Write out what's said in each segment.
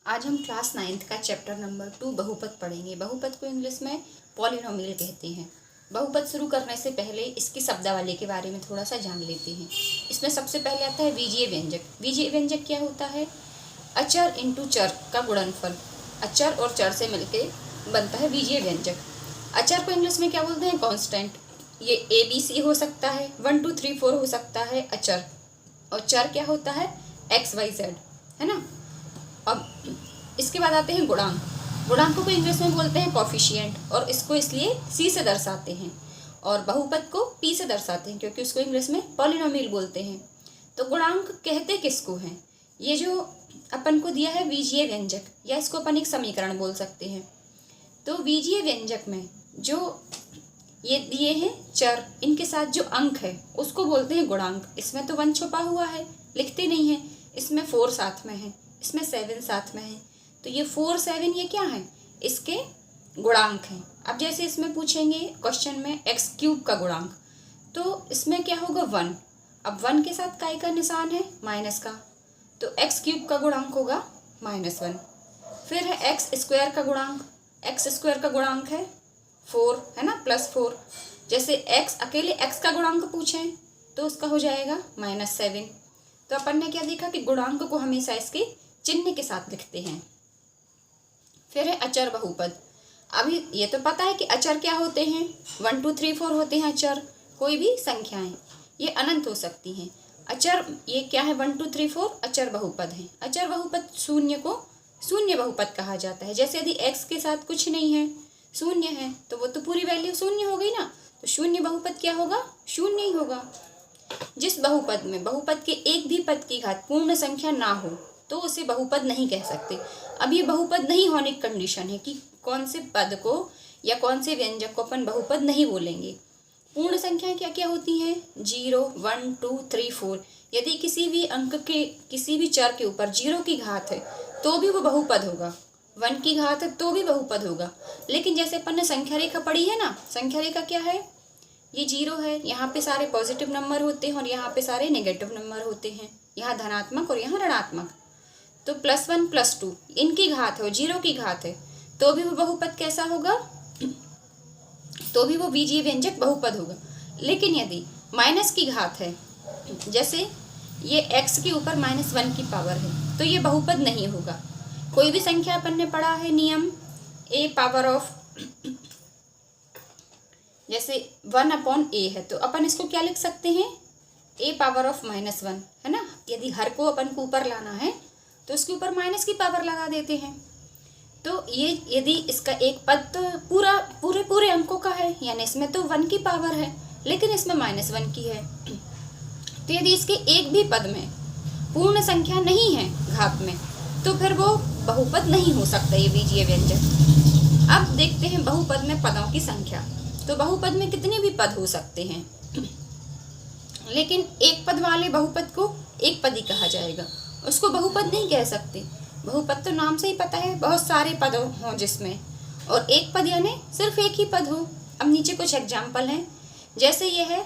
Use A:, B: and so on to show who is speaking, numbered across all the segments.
A: आज हम class 9th का चैप्टर नंबर 2 बहुपद पढ़ेंगे। बहुपद को इंग्लिश में पॉलिनोमियल कहते हैं। बहुपद शुरू करने से पहले इसकी शब्दावली के बारे में थोड़ा सा जान लेते हैं। इसमें सबसे पहले आता है बीजीय व्यंजक। बीजीय व्यंजक क्या होता है? अचर इंटू चर का गुणनफल। अचर और चर से मिलके बनता है बीजीय व्यंजक। अचर को इंग्लिश में क्या बोलते हैं? कांस्टेंट। ये ABC हो सकता है, 1 2 3 4 हो सकता है अचर। और चर क्या होता है? XYZ, है ना। अब इसके बाद आते हैं गुणांक। गुणांकों को इंग्लिश में बोलते हैं कोफिशिएंट, और इसको इसलिए C से दर्शाते हैं, और बहुपद को P से दर्शाते हैं क्योंकि उसको इंग्लिश में पॉलिनोमियल बोलते हैं। तो गुणांक कहते किसको हैं? ये जो अपन को दिया है बीजीय व्यंजक, या इसको अपन एक समीकरण बोल सकते हैं। तो बीजीय व्यंजक में जो ये दिए हैं चर, इनके साथ जो अंक है उसको बोलते हैं गुणांक। इसमें तो 1 छुपा हुआ है, लिखते नहीं है। इसमें 4 साथ में है, इसमें 7 साथ में है। तो ये 4 7 ये क्या है? इसके गुणांक हैं। अब जैसे इसमें पूछेंगे क्वेश्चन में x³ का गुणांक, तो इसमें क्या होगा? 1। अब 1 के साथ काय का निशान है? माइनस का, तो x³ का गुणांक होगा -1। फिर है x² का गुणांक। x² का गुणांक है 4, है ना, +4। जैसे x अकेले x का गुणांक पूछें तो उसका हो जाएगा -7। तो अपन ने क्या देखा कि गुणांक को हमेशा इसके चिन्ह के साथ लिखते हैं। फिर है अचर बहुपद। अभी ये तो पता है कि अचर क्या होते हैं? 1 2 3 4 होते हैं अचर। कोई भी संख्याएं, ये अनंत हो सकती हैं। अचर ये क्या है? 1 2 3 4 अचर बहुपद है। अचर बहुपद शून्य को शून्य बहुपद कहा जाता है। जैसे यदि x के साथ कुछ नहीं है, शून्य है, तो वो तो पूरी वैल्यू शून्य हो गई ना। तो शून्य बहुपद क्या होगा? शून्य ही होगा। जिस बहुपद में बहुपद के एक भी पद की घात पूर्ण संख्या ना हो तो उसे बहुपद नहीं कह सकते। अब ये बहुपद नहीं होने की कंडीशन है कि कौन से पद को या कौन से व्यंजक को अपन बहुपद नहीं बोलेंगे। पूर्ण संख्याएं क्या क्या होती हैं? 0 1 2 3 4। यदि किसी भी अंक के किसी भी चर के ऊपर 0 की घात है तो भी वो बहुपद होगा। 1 की घात है तो भी बहुपद होगा। लेकिन जैसे अपन ने संख्या रेखा पढ़ी है ना, संख्या रेखा क्या है? ये 0 है, यहाँ पे सारे पॉजिटिव नंबर होते हैं और यहाँ पे सारे नेगेटिव नंबर होते हैं। यहाँ धनात्मक और यहाँ ऋणात्मक। तो +1 +2 इनकी घात है, 0 की घात है, तो भी वो बहुपद कैसा होगा? तो भी वो बीजीय व्यंजक बहुपद होगा। लेकिन यदि माइनस की घात है, जैसे ये x के ऊपर -1 की पावर है, तो ये बहुपद नहीं होगा। कोई भी संख्या अपन ने पढ़ा है नियम a पावर ऑफ, जैसे 1/a है, तो अपन इसको क्या लिख सकते हैं? a पावर ऑफ -1, है ना। यदि हर को अपन को ऊपर लाना है तो उसके ऊपर माइनस की पावर लगा देते हैं। तो ये यदि इसका एक पद तो पूरे अंकों का है, यानी इसमें तो 1 की पावर है लेकिन इसमें -1 की है। तो यदि इसके एक भी पद में पूर्ण संख्या नहीं है घात में, तो फिर वो बहुपद नहीं हो सकता ये बीजीय व्यंजक। अब देखते हैं बहुपद में पदों की संख्या। तो बहुपद में कितने भी पद हो सकते हैं, लेकिन एक पद वाले बहुपद को एक पदी कहा जाएगा, उसको बहुपद नहीं कह सकते। बहुपद तो नाम से ही पता है, बहुत सारे पद हों जिसमें, और एक पद यानी सिर्फ एक ही पद हो। अब नीचे कुछ एग्जाम्पल हैं, जैसे ये है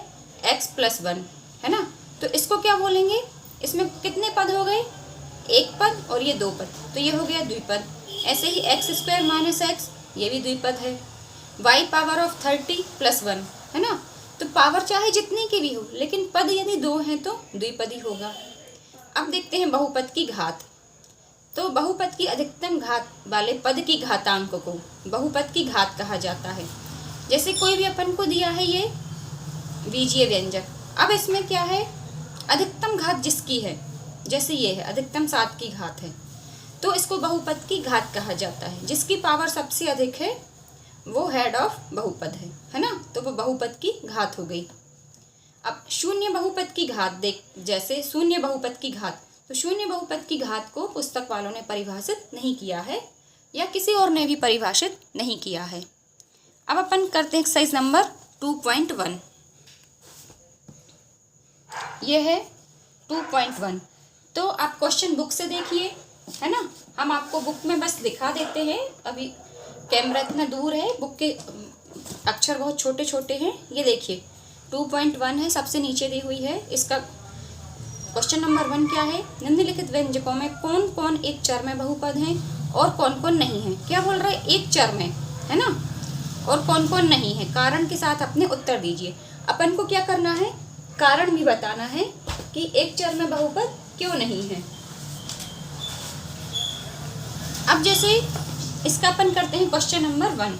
A: x+1, है ना, तो इसको क्या बोलेंगे? इसमें कितने पद हो गए? एक पद और ये 2 पद, तो ये हो गया द्विपद। ऐसे ही x² - x, ये भी द्विपद है। y पावर ऑफ 30 +1, है ना, तो पावर चाहे जितनी की भी हो, लेकिन पद यदि 2 हैं तो द्विपदी होगा। अब देखते हैं बहुपद की घात। तो बहुपद की अधिकतम घात वाले पद की घातांक को बहुपद की घात कहा जाता है। जैसे कोई भी अपन को दिया है ये बीजीय व्यंजक, अब इसमें क्या है? अधिकतम घात जिसकी है, जैसे ये है अधिकतम 7 की घात है, तो इसको बहुपद की घात कहा जाता है। जिसकी पावर सबसे अधिक है वो हेड ऑफ बहुपद है ना, तो वो बहुपद की घात हो गई। अब शून्य बहुपद की घात देख, जैसे शून्य बहुपद की घात, तो शून्य बहुपद की घात को पुस्तक वालों ने परिभाषित नहीं किया है, या किसी और ने भी परिभाषित नहीं किया है। अब अपन करते हैं एक्सरसाइज नंबर 2.1। ये है 2.1। तो आप क्वेश्चन बुक से देखिए, है ना, हम आपको बुक में बस दिखा देते हैं। अभी कैमरा इतना दूर है, बुक के अक्षर बहुत छोटे छोटे हैं। ये देखिए 2.1 है, सबसे नीचे दी हुई है। इसका क्वेश्चन नंबर 1 क्या है, निम्नलिखित व्यंजकों में कौन कौन एक चर में बहुपद हैं और कौन कौन नहीं है। क्या बोल रहा है, एक चर में है ना, और कौन कौन नहीं है, कारण के साथ अपने उत्तर दीजिए। अपन को क्या करना है, कारण भी बताना है कि एक चर में बहुपद क्यों नहीं है। अब जैसे इसका अपन करते हैं क्वेश्चन नंबर 1।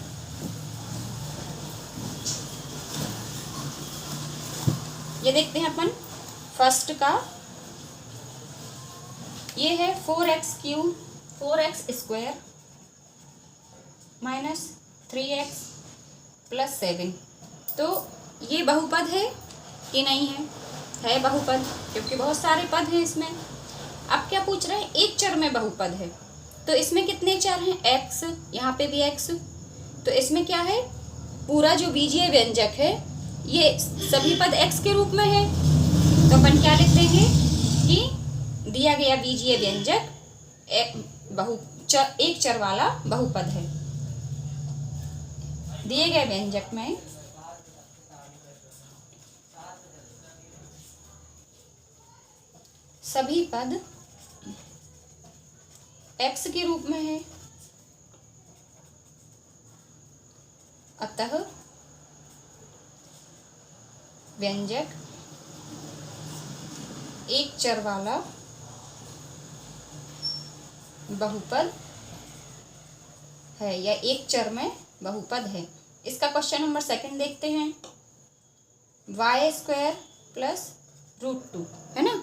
A: ये देखते हैं अपन फर्स्ट का, ये है 4x³ 4x² माइनस 3x + 7। तो ये बहुपद है कि नहीं है, है बहुपद, क्योंकि बहुत सारे पद हैं इसमें। अब क्या पूछ रहे हैं, एक चर में बहुपद है, तो इसमें कितने चर हैं, x, यहाँ पे भी x, तो इसमें क्या है, पूरा जो बीजीय व्यंजक है ये सभी पद x के रूप में है। तो अपन क्या लिख देंगे कि दिया गया बीजीय व्यंजक एक चर वाला बहुपद है। दिए गए व्यंजक में सभी पद x के रूप में है, अतः व्यंजक एक चर वाला बहुपद है या एक चर में बहुपद है। इसका क्वेश्चन नंबर 2 देखते हैं, y² + √2 है ना।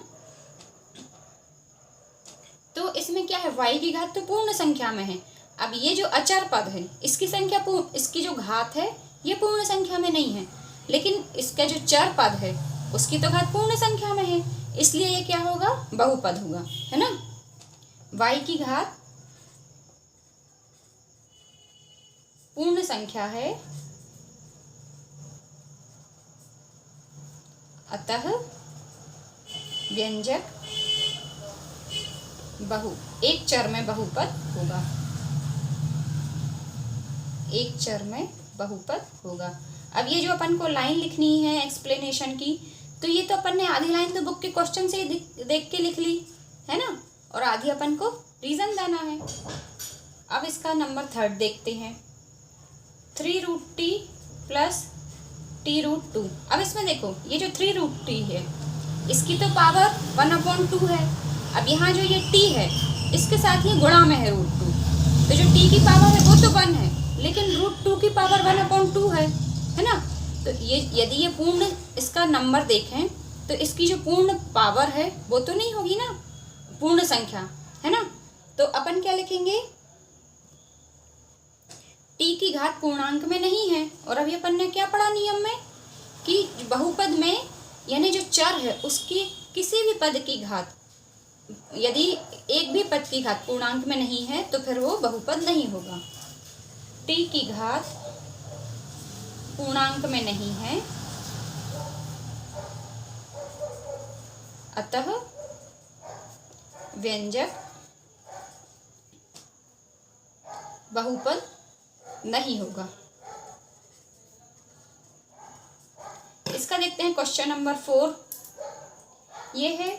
A: तो इसमें क्या है, y की घात तो पूर्ण संख्या में है। अब ये जो अचर पद है इसकी संख्या इसकी जो घात है ये पूर्ण संख्या में नहीं है, लेकिन इसका जो चर पद है उसकी तो घात पूर्ण संख्या में है, इसलिए ये क्या होगा, बहुपद होगा, है ना। y की घात पूर्ण संख्या है, अतः व्यंजक एक चर में बहुपद होगा, एक चर में बहुपद होगा। अब ये जो अपन को लाइन लिखनी है एक्सप्लेनेशन की, तो ये तो अपन ने आधी लाइन तो बुक के क्वेश्चन से ही देख के लिख ली है ना, और आधी अपन को रीजन देना है। अब इसका नंबर 3 देखते हैं, 3√t + t√2। अब इसमें देखो ये जो 3√t है इसकी तो पावर 1/2 है। अब यहाँ जो ये t है इसके साथ ये गुणा में है √2, तो जो t की पावर है वो तो 1 है, लेकिन √2 की पावर 1/2 है ना। तो ये यदि ये पूर्ण इसका नंबर देखें तो इसकी जो पूर्ण पावर है वो तो नहीं होगी ना, पूर्ण संख्या है ना। तो अपन क्या लिखेंगे, t की घात पूर्णांक में नहीं है। और अभी अपन ने क्या पढ़ा नियम में कि बहुपद में यानी जो चर है उसकी किसी भी पद की घात, यदि एक भी पद की घात पूर्णांक में नहीं है तो फिर वो बहुपद नहीं होगा। t की घात पूर्णांक में नहीं है, अतः व्यंजक बहुपद नहीं होगा। इसका देखते हैं क्वेश्चन नंबर 4। ये है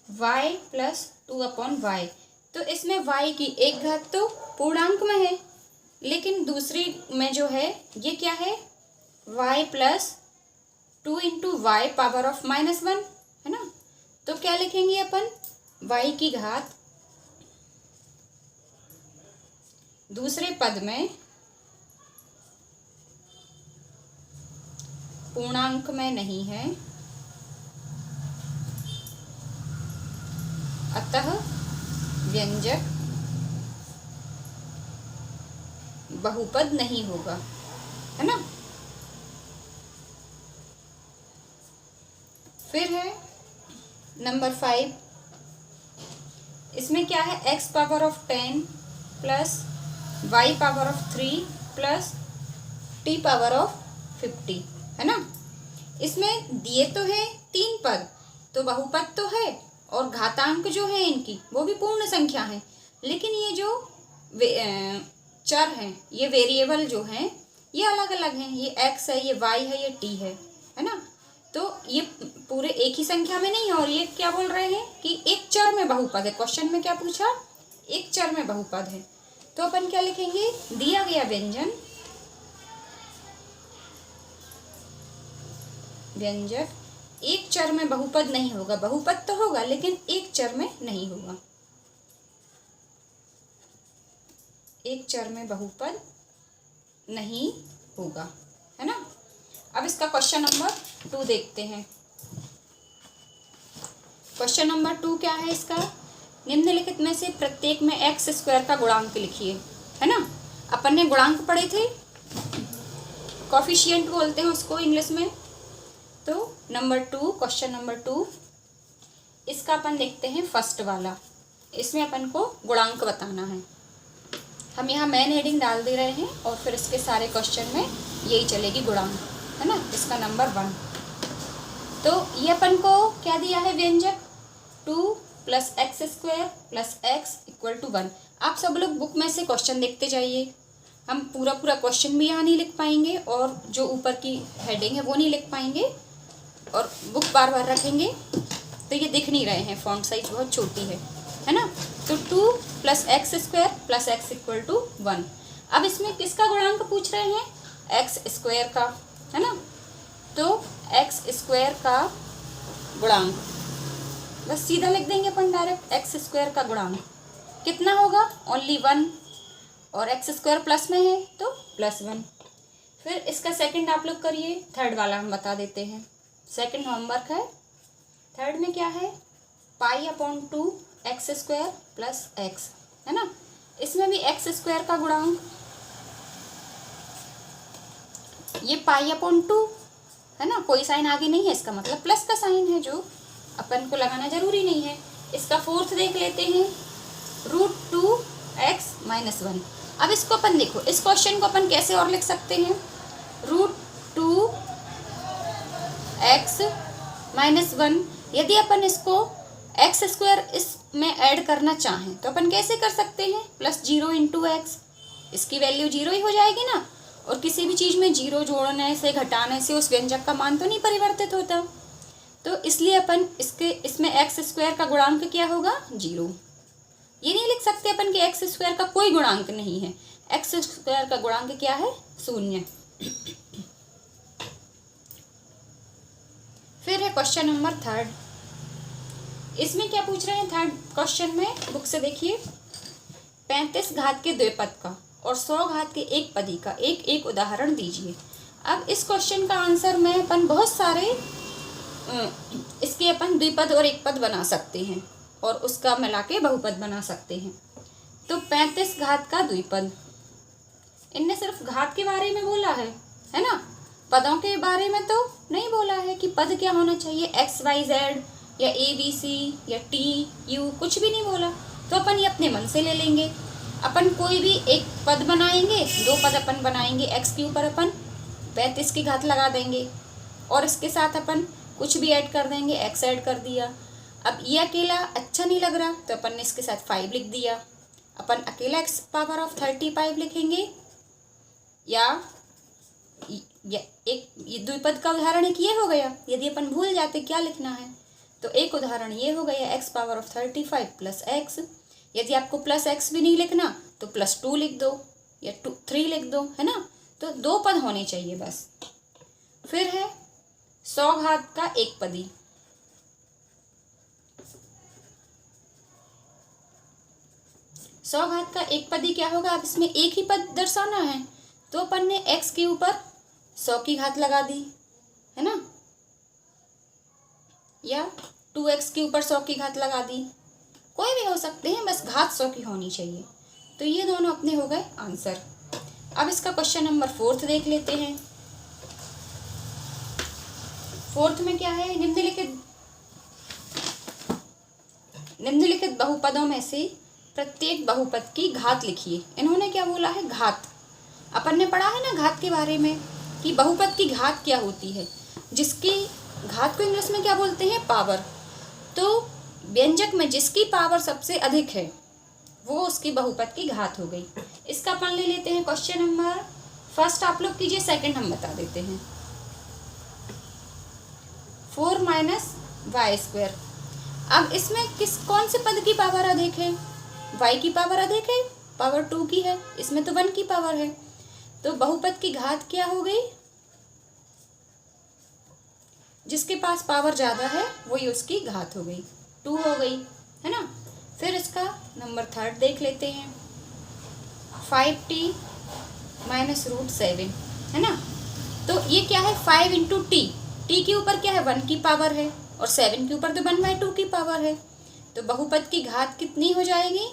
A: y + 2/y। तो इसमें y की एक घात तो पूर्णांक में है, लेकिन दूसरी में जो है ये क्या है, y + 2 × y (-1) है ना। तो क्या लिखेंगे अपन, y की घात दूसरे पद में पूर्णांक में नहीं है, अतः व्यंजक बहुपद नहीं होगा, है ना। फिर है नंबर 5। इसमें क्या है, x power of 10 plus y power of 3 plus t power of 50, है ना। इसमें दिए तो है 3 पद, तो बहुपद तो है, और घातांक जो है इनकी वो भी पूर्ण संख्या है, लेकिन ये जो चर हैं, ये वेरिएबल जो हैं ये अलग अलग हैं, ये x है, ये y है, ये t है ना। तो ये पूरे एक ही संख्या में नहीं है। और ये क्या बोल रहे हैं कि एक चर में बहुपद है। क्वेश्चन में क्या पूछा, एक चर में बहुपद है। तो अपन क्या लिखेंगे, दिया गया व्यंजन व्यंजक एक चर में बहुपद नहीं होगा। बहुपद तो होगा लेकिन एक चर में नहीं होगा। एक चर में बहुपद नहीं होगा, है ना। अब इसका क्वेश्चन नंबर 2 देखते हैं। क्वेश्चन नंबर 2 क्या है इसका, निम्नलिखित में से प्रत्येक में एक्स स्क्वायर का गुणांक लिखिए, है ना। अपन ने गुणांक पढ़े थे, कोफिशिएंट बोलते हैं उसको इंग्लिश में। तो नंबर 2, क्वेश्चन नंबर 2, इसका अपन देखते हैं फर्स्ट वाला। इसमें अपन को गुणांक बताना है। हम यहाँ मेन हेडिंग डाल दे रहे हैं और फिर इसके सारे क्वेश्चन में यही चलेगी गुणांक, है ना। इसका नंबर 1। तो ये अपन को क्या दिया है, व्यंजक 2 + x² + x = 1। आप सब लोग बुक में से क्वेश्चन देखते जाइए। हम पूरा क्वेश्चन भी यहाँ नहीं लिख पाएंगे और जो ऊपर की हेडिंग है वो नहीं लिख पाएंगे और बुक बार बार रखेंगे तो ये दिख नहीं रहे हैं, फॉन्ट साइज बहुत छोटी है ना। तो 2 + x² + x = 1। अब इसमें किसका गुणांक पूछ रहे हैं, x² का, है ना। तो x² का गुणांक बस सीधा लिख देंगे अपन डायरेक्ट। x² का गुणांक कितना होगा, ओनली 1, और x² प्लस में है तो +1। फिर इसका सेकंड आप लोग करिए। थर्ड वाला हम बता देते हैं, सेकंड होमवर्क है। थर्ड में क्या है, π/2 x² + x, है ना। इसमें भी x² का गुणांक, ये π/2 है ना, कोई साइन आगे नहीं है, इसका मतलब प्लस का साइन है जो अपन को लगाना जरूरी नहीं है। इसका फोर्थ देख लेते हैं, √2x - 1। अब इसको अपन देखो, इस क्वेश्चन को अपन कैसे और लिख सकते हैं, √2x - 1। यदि अपन इसको x² इसमें ऐड करना चाहें तो अपन कैसे कर सकते हैं, +0 × x, इसकी वैल्यू 0 ही हो जाएगी ना। और किसी भी चीज़ में 0 जोड़ने से घटाने से उस व्यंजक का मान तो नहीं परिवर्तित होता। तो इसलिए अपन इसमें x² का गुणांक क्या होगा, 0। ये नहीं लिख सकते अपन कि x² का कोई गुणांक नहीं है। x² का गुणांक क्या है, 0। फिर है क्वेश्चन नंबर 3। इसमें क्या पूछ रहे हैं थर्ड क्वेश्चन में, बुक से देखिए, 35 घात के द्विपद का और 100 घात के एक पदी का एक एक उदाहरण दीजिए। अब इस क्वेश्चन का आंसर में अपन बहुत सारे इसके अपन द्विपद और एक पद बना सकते हैं और उसका मिला के बहुपद बना सकते हैं। तो 35 घात का द्विपद, इनने सिर्फ घात के बारे में बोला है ना, पदों के बारे में तो नहीं बोला है कि पद क्या होना चाहिए, x y z या a b c या t u, कुछ भी नहीं बोला। तो अपन ये अपने मन से ले लेंगे। अपन कोई भी एक पद बनाएंगे, 2 पद अपन बनाएंगे, x के ऊपर अपन 35 की घात लगा देंगे और इसके साथ अपन कुछ भी ऐड कर देंगे, x ऐड कर दिया। अब ये अकेला अच्छा नहीं लग रहा तो अपन ने इसके साथ 5 लिख दिया। अपन अकेला x⁻35 लिखेंगे या एक द्विपद का उदाहरण एक ये हो गया। यदि अपन भूल जाते क्या लिखना है तो एक उदाहरण ये हो गया, x⁻35 + x। यदि आपको +x भी नहीं लिखना तो +2 लिख दो या 3 लिख दो, है ना। तो 2 पद होने चाहिए बस। फिर है 100 घात का एक पदी। 100 घात का एक पदी क्या होगा, अब इसमें एक ही पद दर्शाना है तो अपन ने x के ऊपर 100 की घात लगा दी, है ना, या 2x के ऊपर 100 की घात लगा दी, कोई भी हो सकते हैं, बस घात 100 की होनी चाहिए। तो ये दोनों अपने हो गए आंसर। अब इसका क्वेश्चन नंबर 4 देख लेते हैं। 4 में क्या है, निम्नलिखित बहुपदों में से प्रत्येक बहुपद की घात लिखिए। इन्होंने क्या बोला है, घात। अपन ने पढ़ा है ना घात के बारे में कि बहुपद की घात क्या होती है, जिसकी घात को इंग्लिश में क्या बोलते हैं, पावर। तो व्यंजक में जिसकी पावर सबसे अधिक है वो उसकी बहुपद की घात हो गई। इसका अपन ले लेते हैं क्वेश्चन नंबर फर्स्ट, आप लोग कीजिए, सेकंड हम बता देते हैं। 4 माइनस वाई स्क्वायर। अब इसमें कौन से पद की पावर अधिक है? y की पावर अधिक है, पावर 2 की है, इसमें तो 1 की पावर है। तो बहुपद की घात क्या हो गई? जिसके पास पावर ज़्यादा है वही उसकी घात हो गई, 2 हो गई, है ना। फिर इसका नंबर 3 देख लेते हैं, 5t माइनस √7, है ना। तो ये क्या है? 5 इंटू टी, टी के ऊपर क्या है? 1 की पावर है, और 7 के ऊपर तो 1/2 की पावर है। तो बहुपद की घात कितनी हो जाएगी?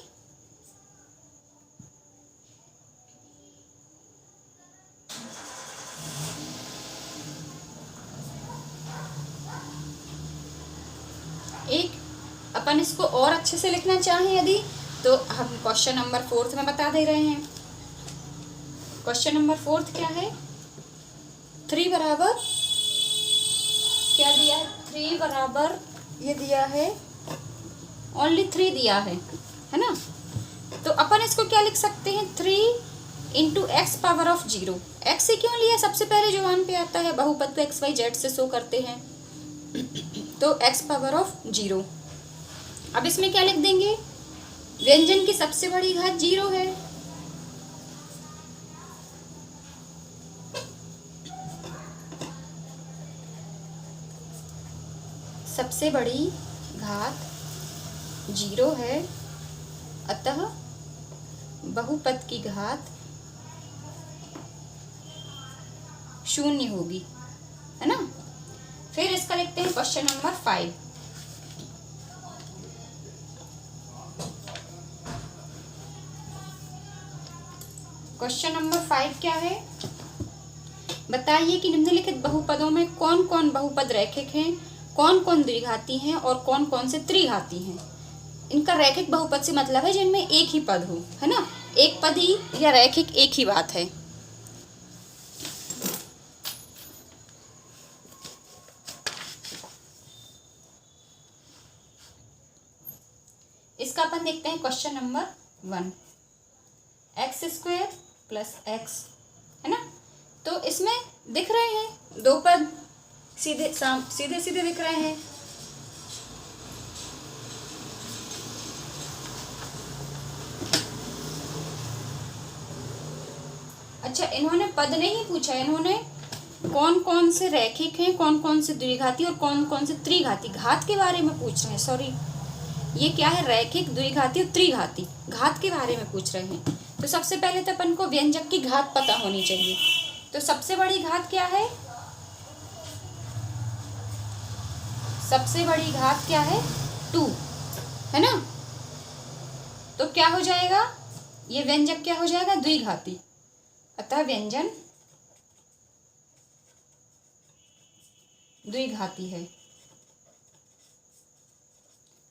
A: एक अपन इसको और अच्छे से लिखना चाहें यदि, तो हम क्वेश्चन नंबर 4 में बता दे रहे हैं। क्वेश्चन नंबर 4 क्या है? 3 बराबर क्या दिया है? 3 बराबर ये दिया है, ओनली 3 दिया है ना। तो अपन इसको क्या लिख सकते हैं? 3 into x power of 0। X से क्यों लिया? सबसे पहले जो वन पे आता है, बहुपद को एक्स वाई जेड से शो करते हैं, तो एक्स पावर ऑफ 0। अब इसमें क्या लिख देंगे? व्यंजन की सबसे बड़ी घात 0 है, सबसे बड़ी घात 0 है, अतः बहुपद की घात 0 होगी, है ना। फिर इसका लिखते हैं क्वेश्चन नंबर 5। क्वेश्चन नंबर 5 क्या है? बताइए कि निम्नलिखित बहुपदों में कौन कौन बहुपद रैखिक हैं, कौन कौन द्विघाती हैं और कौन कौन से त्रिघाती हैं। इनका रैखिक बहुपद से मतलब है जिनमें एक ही पद हो, है ना। एक पदी या रैखिक एक ही बात है। इसका अपन देखते हैं question number 1, x² plus x, है ना। तो इसमें दिख रहे हैं दो पद, सीधे सीधे दिख रहे हैं। अच्छा, इन्होंने पद नहीं पूछा, इन्होंने कौन कौन से रैखिक हैं, कौन कौन से द्विघाती और कौन कौन से त्रिघाती, घात के बारे में पूछ रहे हैं। सॉरी, ये क्या है? रैखिक, द्विघाती और त्रिघाती, घात के बारे में पूछ रहे हैं। तो सबसे पहले तो अपन को व्यंजक की घात पता होनी चाहिए। तो सबसे बड़ी घात क्या है? सबसे बड़ी घात क्या है? 2, है ना। तो क्या हो जाएगा? ये व्यंजक क्या हो जाएगा? द्विघाती, अतः व्यंजन द्विघाती है।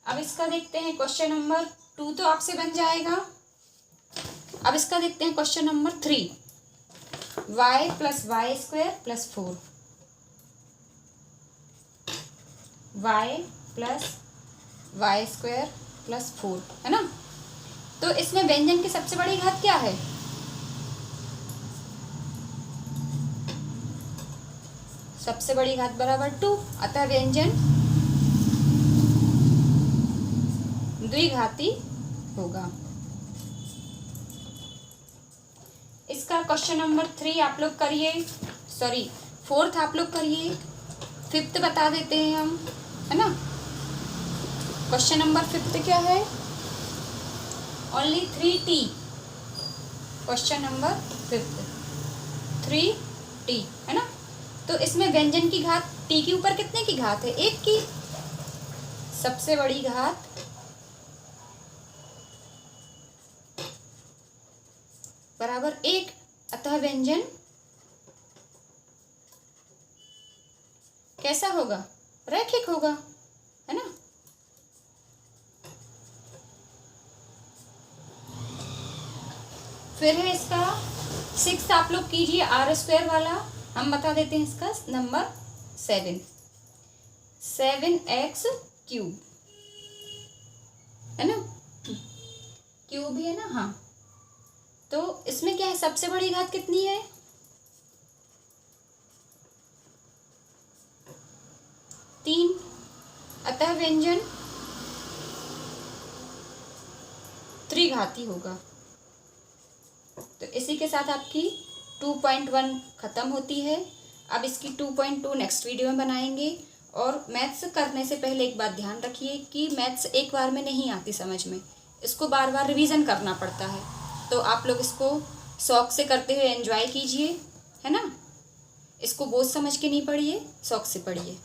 A: अब इसका देखते हैं क्वेश्चन नंबर 2, तो आपसे बन जाएगा। अब इसका देखते हैं question number 3, y plus y square plus 4, y plus y square plus 4, है ना। तो इसमें व्यंजन की सबसे बड़ी घात क्या है? सबसे बड़ी घात बराबर 2, अतः व्यंजन द्विघाती होगा। इसका क्वेश्चन नंबर 3 आप लोग करिए, सॉरी 4th आप लोग करिए, 5th बता देते हैं हम, है ना। क्वेश्चन नंबर 5th क्या है? Only 3t। Question number 5th 3t, है ना। तो इसमें व्यंजन की घात t के ऊपर कितने की घात है? 1 की। सबसे बड़ी घात बराबर 1, अतः व्यंजन कैसा होगा? रैखिक होगा, है ना। फिर है इसका 6th आप लोग कीजिए, r² वाला। हम बता देते हैं इसका नंबर 7x3, है ना। क्यूब ही है ना, हाँ। तो इसमें क्या है? सबसे बड़ी घात कितनी है? 3 अतः व्यंजन त्रिघाती होगा। तो इसी के साथ आपकी 2.1 ख़त्म होती है। अब इसकी 2.2 नेक्स्ट वीडियो में बनाएंगे। और मैथ्स करने से पहले एक बात ध्यान रखिए कि मैथ्स एक बार में नहीं आती समझ में, इसको बार बार रिवीजन करना पड़ता है। तो आप लोग इसको शौक़ से करते हुए एंजॉय कीजिए, है ना। इसको बोझ समझ के नहीं पढ़िए, शौक़ से पढ़िए।